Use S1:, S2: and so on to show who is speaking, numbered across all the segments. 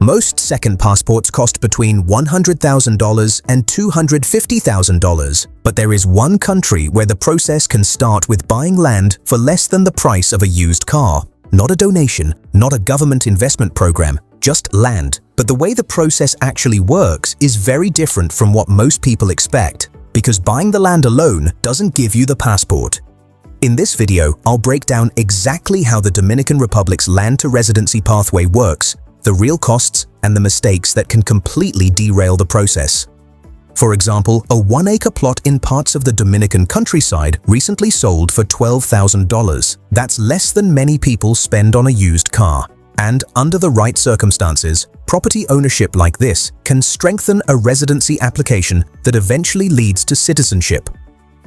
S1: Most second passports cost between $100,000 and $250,000, but there is one country where the process can start with buying land for less than the price of a used car. Not a donation, not a government investment program, just land. But the way the process actually works is very different from what most people expect, because buying the land alone doesn't give you the passport. In this video, I'll break down exactly how the Dominican Republic's land-to-residency pathway works, the real costs, and the mistakes that can completely derail the process. For example, a 1-acre plot in parts of the Dominican countryside recently sold for $12,000. That's less than many people spend on a used car. And under the right circumstances, property ownership like this can strengthen a residency application that eventually leads to citizenship.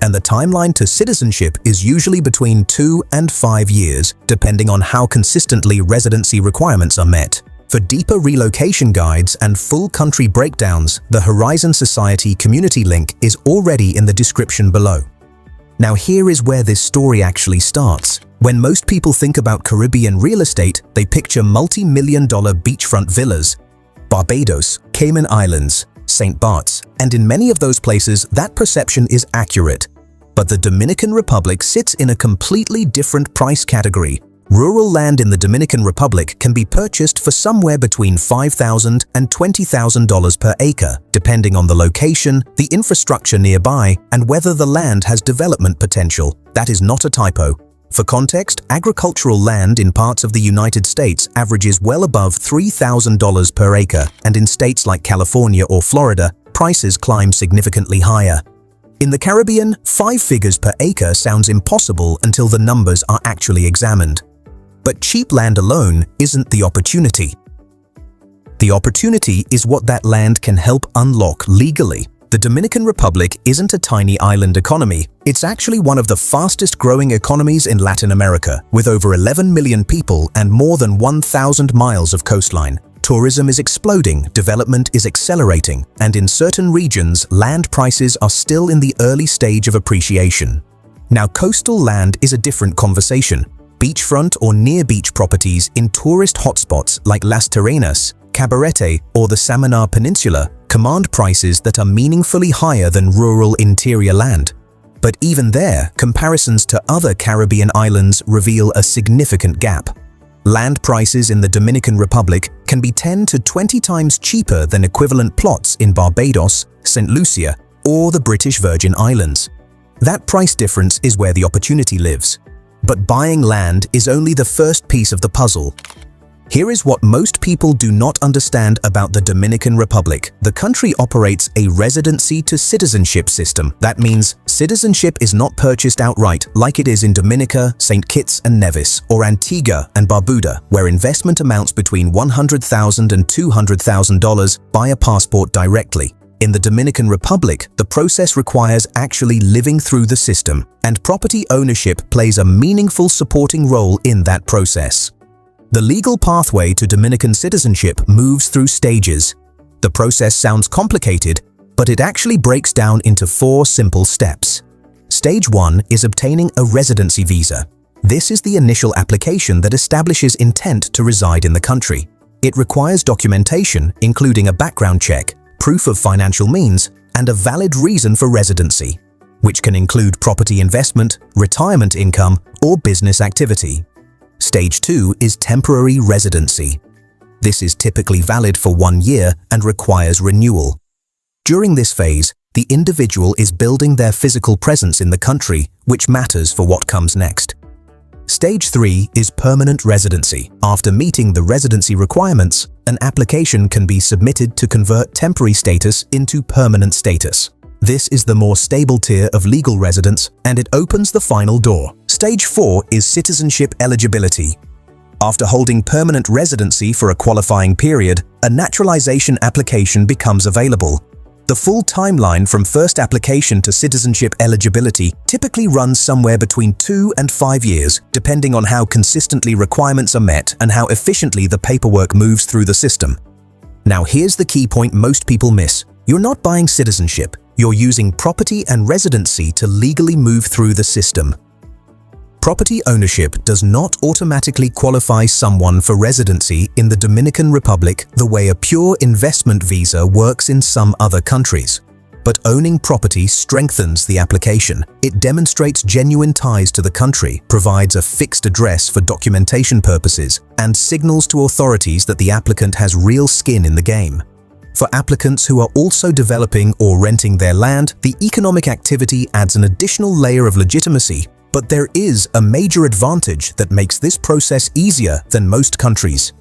S1: And the timeline to citizenship is usually between 2 and 5 years, depending on how consistently residency requirements are met. For deeper relocation guides and full country breakdowns, the Horizon Society community link is already in the description below. Now here is where this story actually starts. When most people think about Caribbean real estate, they picture multi-million-dollar beachfront villas, Barbados, Cayman Islands, St. Bart's, and in many of those places that perception is accurate. But the Dominican Republic sits in a completely different price category. Rural land in the Dominican Republic can be purchased for somewhere between $5,000 and $20,000 per acre, depending on the location, the infrastructure nearby, and whether the land has development potential. That is not a typo. For context, agricultural land in parts of the United States averages well above $3,000 per acre, and in states like California or Florida, prices climb significantly higher. In the Caribbean, 5 figures per acre sounds impossible until the numbers are actually examined. But cheap land alone isn't the opportunity. The opportunity is what that land can help unlock legally. The Dominican Republic isn't a tiny island economy. It's actually one of the fastest growing economies in Latin America, with over 11 million people and more than 1,000 miles of coastline. Tourism is exploding, development is accelerating, and in certain regions, land prices are still in the early stage of appreciation. Now, coastal land is a different conversation. Beachfront or near-beach properties in tourist hotspots like Las Terrenas, Cabarete, or the Samaná Peninsula command prices that are meaningfully higher than rural interior land. But even there, comparisons to other Caribbean islands reveal a significant gap. Land prices in the Dominican Republic can be 10 to 20 times cheaper than equivalent plots in Barbados, St. Lucia, or the British Virgin Islands. That price difference is where the opportunity lives. But buying land is only the first piece of the puzzle. Here is what most people do not understand about the Dominican Republic. The country operates a Residency-to-Citizenship System. That means citizenship is not purchased outright like it is in Dominica, St. Kitts and Nevis, or Antigua and Barbuda, where investment amounts between $100,000 and $200,000 buy a passport directly. In the Dominican Republic, the process requires actually living through the system, and property ownership plays a meaningful supporting role in that process. The legal pathway to Dominican citizenship moves through stages. The process sounds complicated, but it actually breaks down into 4 simple steps. Stage 1 is obtaining a residency visa. This is the initial application that establishes intent to reside in the country. It requires documentation, including a background check, proof of financial means, and a valid reason for residency, which can include property investment, retirement income, or business activity. Stage 2 is temporary residency. This is typically valid for 1 year and requires renewal. During this phase, the individual is building their physical presence in the country, which matters for what comes next. Stage 3 is permanent residency. After meeting the residency requirements, an application can be submitted to convert temporary status into permanent status. This is the more stable tier of legal residence, and it opens the final door. Stage 4 is citizenship eligibility. After holding permanent residency for a qualifying period, a naturalization application becomes available. The full timeline from first application to citizenship eligibility typically runs somewhere between 2 and 5 years, depending on how consistently requirements are met and how efficiently the paperwork moves through the system. Now here's the key point most people miss. You're not buying citizenship. You're using property and residency to legally move through the system. property ownership does not automatically qualify someone for residency in the Dominican Republic the way a pure investment visa works in some other countries. But owning property strengthens the application. It demonstrates genuine ties to the country, provides a fixed address for documentation purposes, and signals to authorities that the applicant has real skin in the game. For applicants who are also developing or renting their land, the economic activity adds an additional layer of legitimacy. But there is a major advantage that makes this process easier than most countries.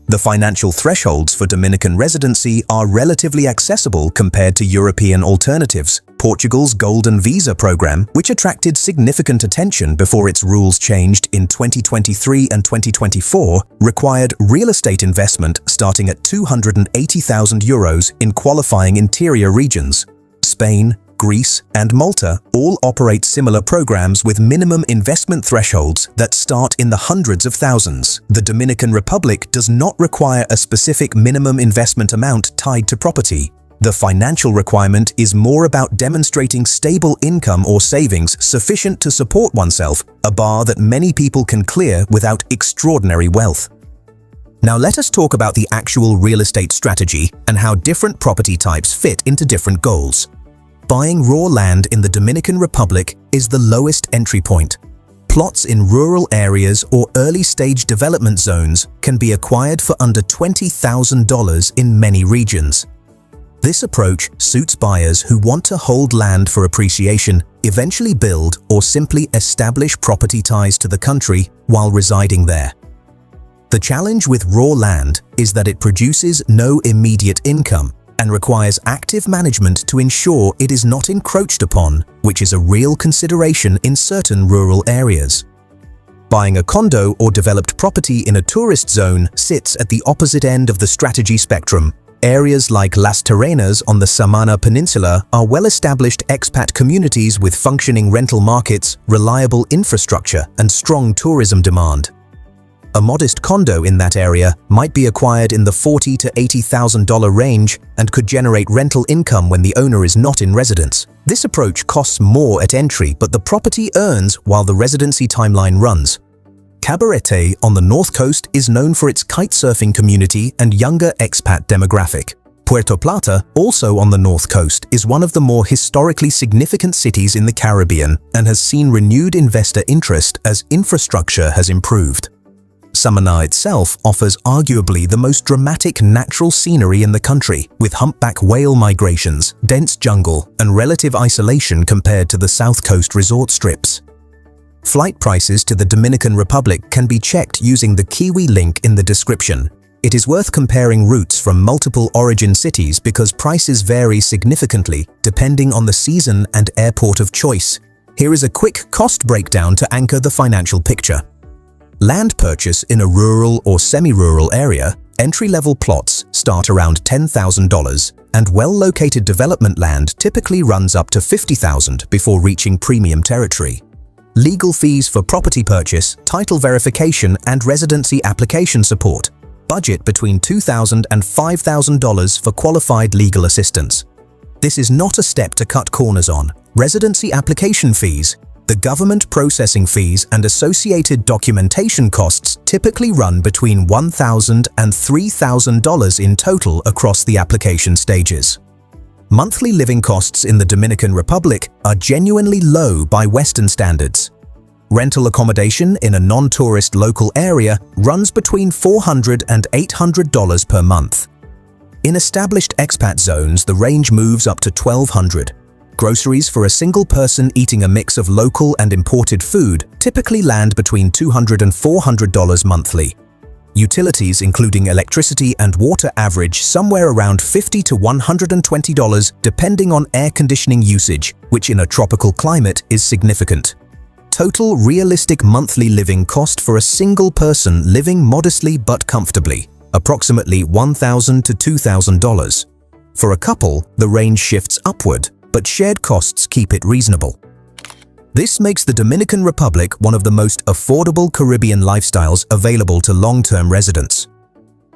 S1: The financial thresholds for Dominican residency are relatively accessible compared to European alternatives. Portugal's Golden Visa program, which attracted significant attention before its rules changed in 2023 and 2024, required real estate investment starting at €280,000 in qualifying interior regions. Spain, Greece, and Malta all operate similar programs with minimum investment thresholds that start in the hundreds of thousands. The Dominican Republic does not require a specific minimum investment amount tied to property. The financial requirement is more about demonstrating stable income or savings sufficient to support oneself, a bar that many people can clear without extraordinary wealth. Now let us talk about the actual real estate strategy and how different property types fit into different goals. Buying raw land in the Dominican Republic is the lowest entry point. Plots in rural areas or early-stage development zones can be acquired for under $20,000 in many regions. This approach suits buyers who want to hold land for appreciation, eventually build or simply establish property ties to the country while residing there. The challenge with raw land is that it produces no immediate income and requires active management to ensure it is not encroached upon, which is a real consideration in certain rural areas. Buying a condo or developed property in a tourist zone sits at the opposite end of the strategy spectrum. Areas like Las Terrenas on the Samana Peninsula are well-established expat communities with functioning rental markets, reliable infrastructure, and strong tourism demand. A modest condo in that area might be acquired in the $40,000 to $80,000 range and could generate rental income when the owner is not in residence. This approach costs more at entry, but the property earns while the residency timeline runs. Cabarete on the North Coast is known for its kitesurfing community and younger expat demographic. Puerto Plata, also on the North Coast, is one of the more historically significant cities in the Caribbean and has seen renewed investor interest as infrastructure has improved. Samana itself offers arguably the most dramatic natural scenery in the country, with humpback whale migrations, dense jungle, and relative isolation compared to the South Coast resort strips. Flight prices to the Dominican Republic can be checked using the Kiwi link in the description. It is worth comparing routes from multiple origin cities because prices vary significantly depending on the season and airport of choice. Here is a quick cost breakdown to anchor the financial picture. Land purchase in a rural or semi-rural area, entry-level plots start around $10,000, and well-located development land typically runs up to $50,000 before reaching premium territory. Legal fees for property purchase, title verification, and residency application support. Budget between $2,000 and $5,000 for qualified legal assistance. This is not a step to cut corners on. Residency application fees. The government processing fees and associated documentation costs typically run between $1,000 and $3,000 in total across the application stages. Monthly living costs in the Dominican Republic are genuinely low by Western standards. Rental accommodation in a non-tourist local area runs between $400 and $800 per month. In established expat zones, the range moves up to $1,200. Groceries for a single person eating a mix of local and imported food typically land between $200 and $400 monthly. Utilities including electricity and water average somewhere around $50 to $120 depending on air conditioning usage, which in a tropical climate is significant. Total realistic monthly living cost for a single person living modestly but comfortably, approximately $1,000 to $2,000. For a couple, the range shifts upward, but shared costs keep it reasonable. This makes the Dominican Republic one of the most affordable Caribbean lifestyles available to long-term residents.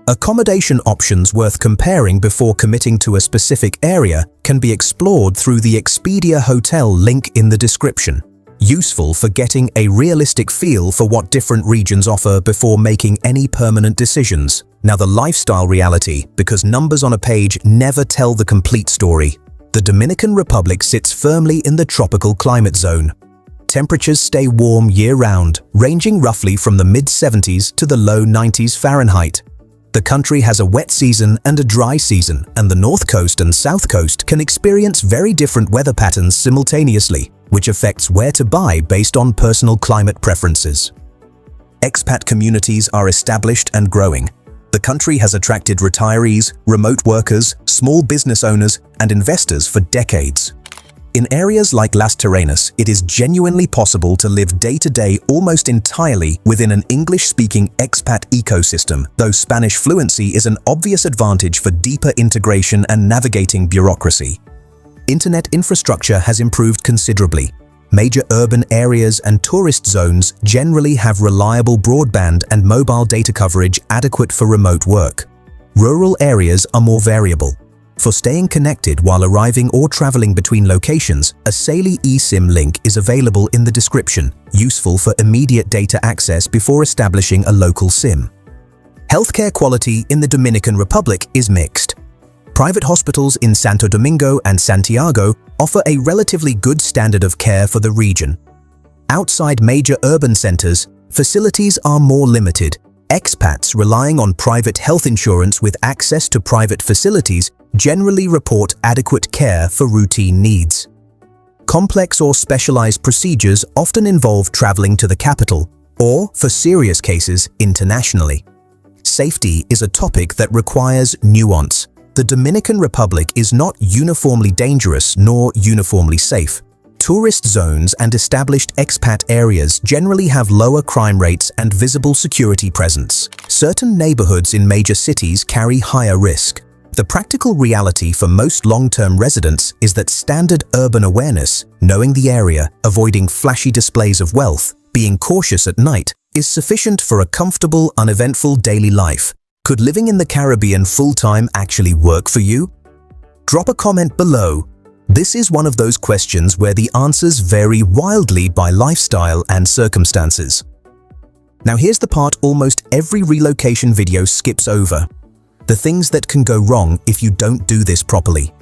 S1: Accommodation options worth comparing before committing to a specific area can be explored through the Expedia Hotel link in the description. useful for getting a realistic feel for what different regions offer before making any permanent decisions. Now the lifestyle reality, because numbers on a page never tell the complete story. The Dominican Republic sits firmly in the tropical climate zone. Temperatures stay warm year-round, ranging roughly from the mid-70s to the low 90s Fahrenheit. The country has a wet season and a dry season, and the North Coast and South Coast can experience very different weather patterns simultaneously, which affects where to buy based on personal climate preferences. Expat communities are established and growing. The country has attracted retirees, remote workers, small business owners, and investors for decades. In areas like Las Terrenas, it is genuinely possible to live day-to-day almost entirely within an English-speaking expat ecosystem, though Spanish fluency is an obvious advantage for deeper integration and navigating bureaucracy. Internet infrastructure has improved considerably. Major urban areas and tourist zones generally have reliable broadband and mobile data coverage adequate for remote work. Rural areas are more variable. For staying connected while arriving or traveling between locations, a Saily eSIM link is available in the description, useful for immediate data access before establishing a local SIM. Healthcare quality in the Dominican Republic is mixed. Private hospitals in Santo Domingo and Santiago offer a relatively good standard of care for the region. Outside major urban centers, facilities are more limited. Expats relying on private health insurance with access to private facilities generally report adequate care for routine needs. Complex or specialized procedures often involve traveling to the capital, or, for serious cases, internationally. Safety is a topic that requires nuance. The Dominican Republic is not uniformly dangerous nor uniformly safe. Tourist zones and established expat areas generally have lower crime rates and visible security presence. Certain neighborhoods in major cities carry higher risk. The practical reality for most long-term residents is that standard urban awareness, knowing the area, avoiding flashy displays of wealth, being cautious at night, is sufficient for a comfortable, uneventful daily life. Could living in the Caribbean full-time actually work for you? Drop a comment below. This is one of those questions where the answers vary wildly by lifestyle and circumstances. Now here's the part almost every relocation video skips over. The things that can go wrong if you don't do this properly.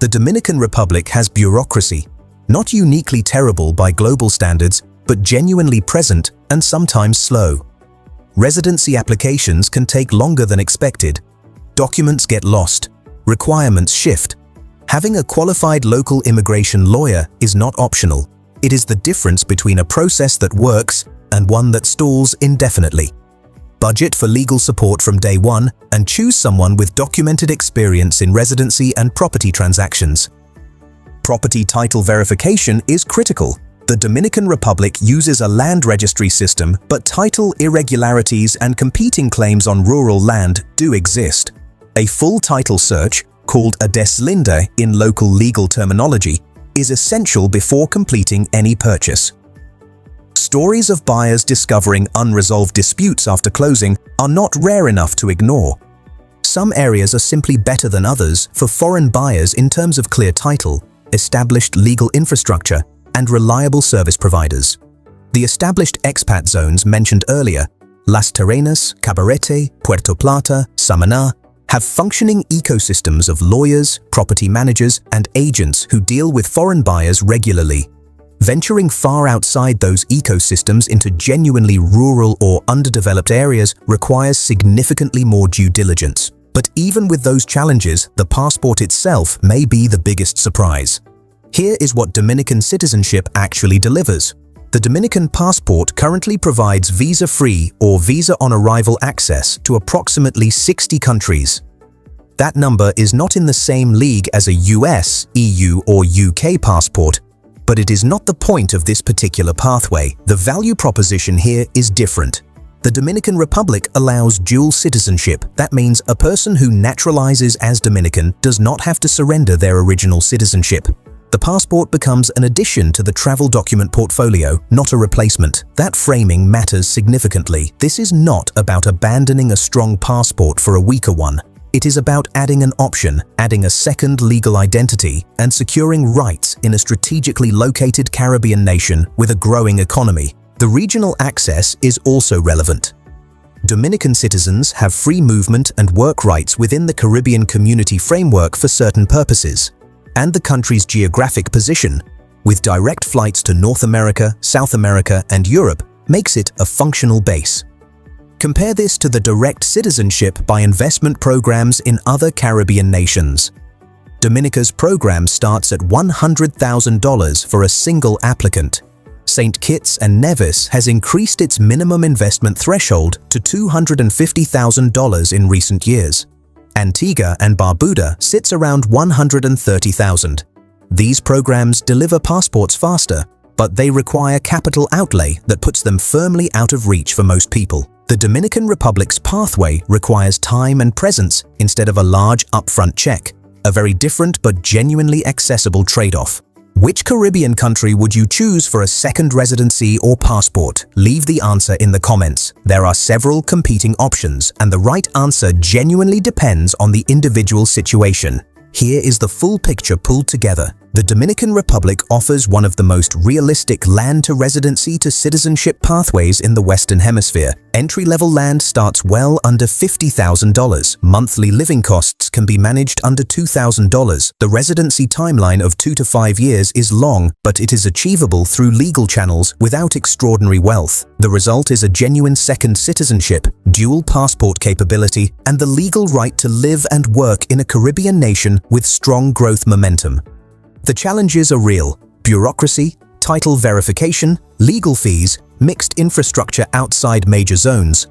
S1: The Dominican Republic has bureaucracy, not uniquely terrible by global standards, but genuinely present and sometimes slow. Residency applications can take longer than expected. Documents get lost. Requirements shift. Having a qualified local immigration lawyer is not optional. It is the difference between a process that works and one that stalls indefinitely. Budget for legal support from day one and choose someone with documented experience in residency and property transactions. Property title verification is critical. The Dominican Republic uses a land registry system, but title irregularities and competing claims on rural land do exist. A full title search, called a deslinde in local legal terminology, is essential before completing any purchase. Stories of buyers discovering unresolved disputes after closing are not rare enough to ignore. Some areas are simply better than others for foreign buyers in terms of clear title, established legal infrastructure, and reliable service providers. The established expat zones mentioned earlier, Las Terrenas, Cabarete, Puerto Plata, Samaná, have functioning ecosystems of lawyers, property managers, and agents who deal with foreign buyers regularly. Venturing far outside those ecosystems into genuinely rural or underdeveloped areas requires significantly more due diligence. But even with those challenges, the passport itself may be the biggest surprise. Here is what Dominican citizenship actually delivers. The Dominican passport currently provides visa-free or visa-on-arrival access to approximately 60 countries. That number is not in the same league as a US, EU, or UK passport, but it is not the point of this particular pathway. The value proposition here is different. The Dominican Republic allows dual citizenship. That means a person who naturalizes as Dominican does not have to surrender their original citizenship. The passport becomes an addition to the travel document portfolio, not a replacement. That framing matters significantly. This is not about abandoning a strong passport for a weaker one. It is about adding an option, adding a second legal identity, and securing rights in a strategically located Caribbean nation with a growing economy. The regional access is also relevant. Dominican citizens have free movement and work rights within the Caribbean Community Framework for certain purposes, and the country's geographic position, with direct flights to North America, South America, and Europe, makes it a functional base. Compare this to the direct citizenship by investment programs in other Caribbean nations. Dominica's program starts at $100,000 for a single applicant. St. Kitts and Nevis has increased its minimum investment threshold to $250,000 in recent years. Antigua and Barbuda sits around $130,000. These programs deliver passports faster, but they require capital outlay that puts them firmly out of reach for most people. The Dominican Republic's pathway requires time and presence instead of a large upfront check, a very different but genuinely accessible trade-off. Which Caribbean country would you choose for a second residency or passport? Leave the answer in the comments. There are several competing options, and the right answer genuinely depends on the individual situation. Here is the full picture pulled together. The Dominican Republic offers one of the most realistic land-to-residency-to-citizenship pathways in the Western Hemisphere. Entry-level land starts well under $50,000. Monthly living costs can be managed under $2,000. The residency timeline of 2 to 5 years is long, but it is achievable through legal channels without extraordinary wealth. The result is a genuine second citizenship, dual passport capability, and the legal right to live and work in a Caribbean nation with strong growth momentum. The challenges are real: bureaucracy, title verification, legal fees, mixed infrastructure outside major zones.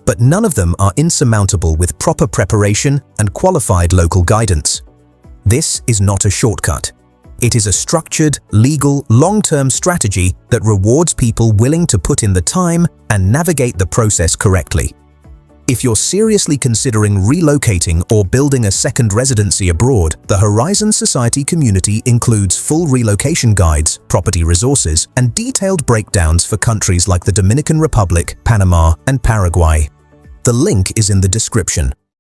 S1: But none of them are insurmountable with proper preparation and qualified local guidance. This is not a shortcut. It is a structured, legal, long-term strategy that rewards people willing to put in the time and navigate the process correctly. If you're seriously considering relocating or building a second residency abroad, the Horizon Society community includes full relocation guides, property resources, and detailed breakdowns for countries like the Dominican Republic, Panama, and Paraguay. The link is in the description.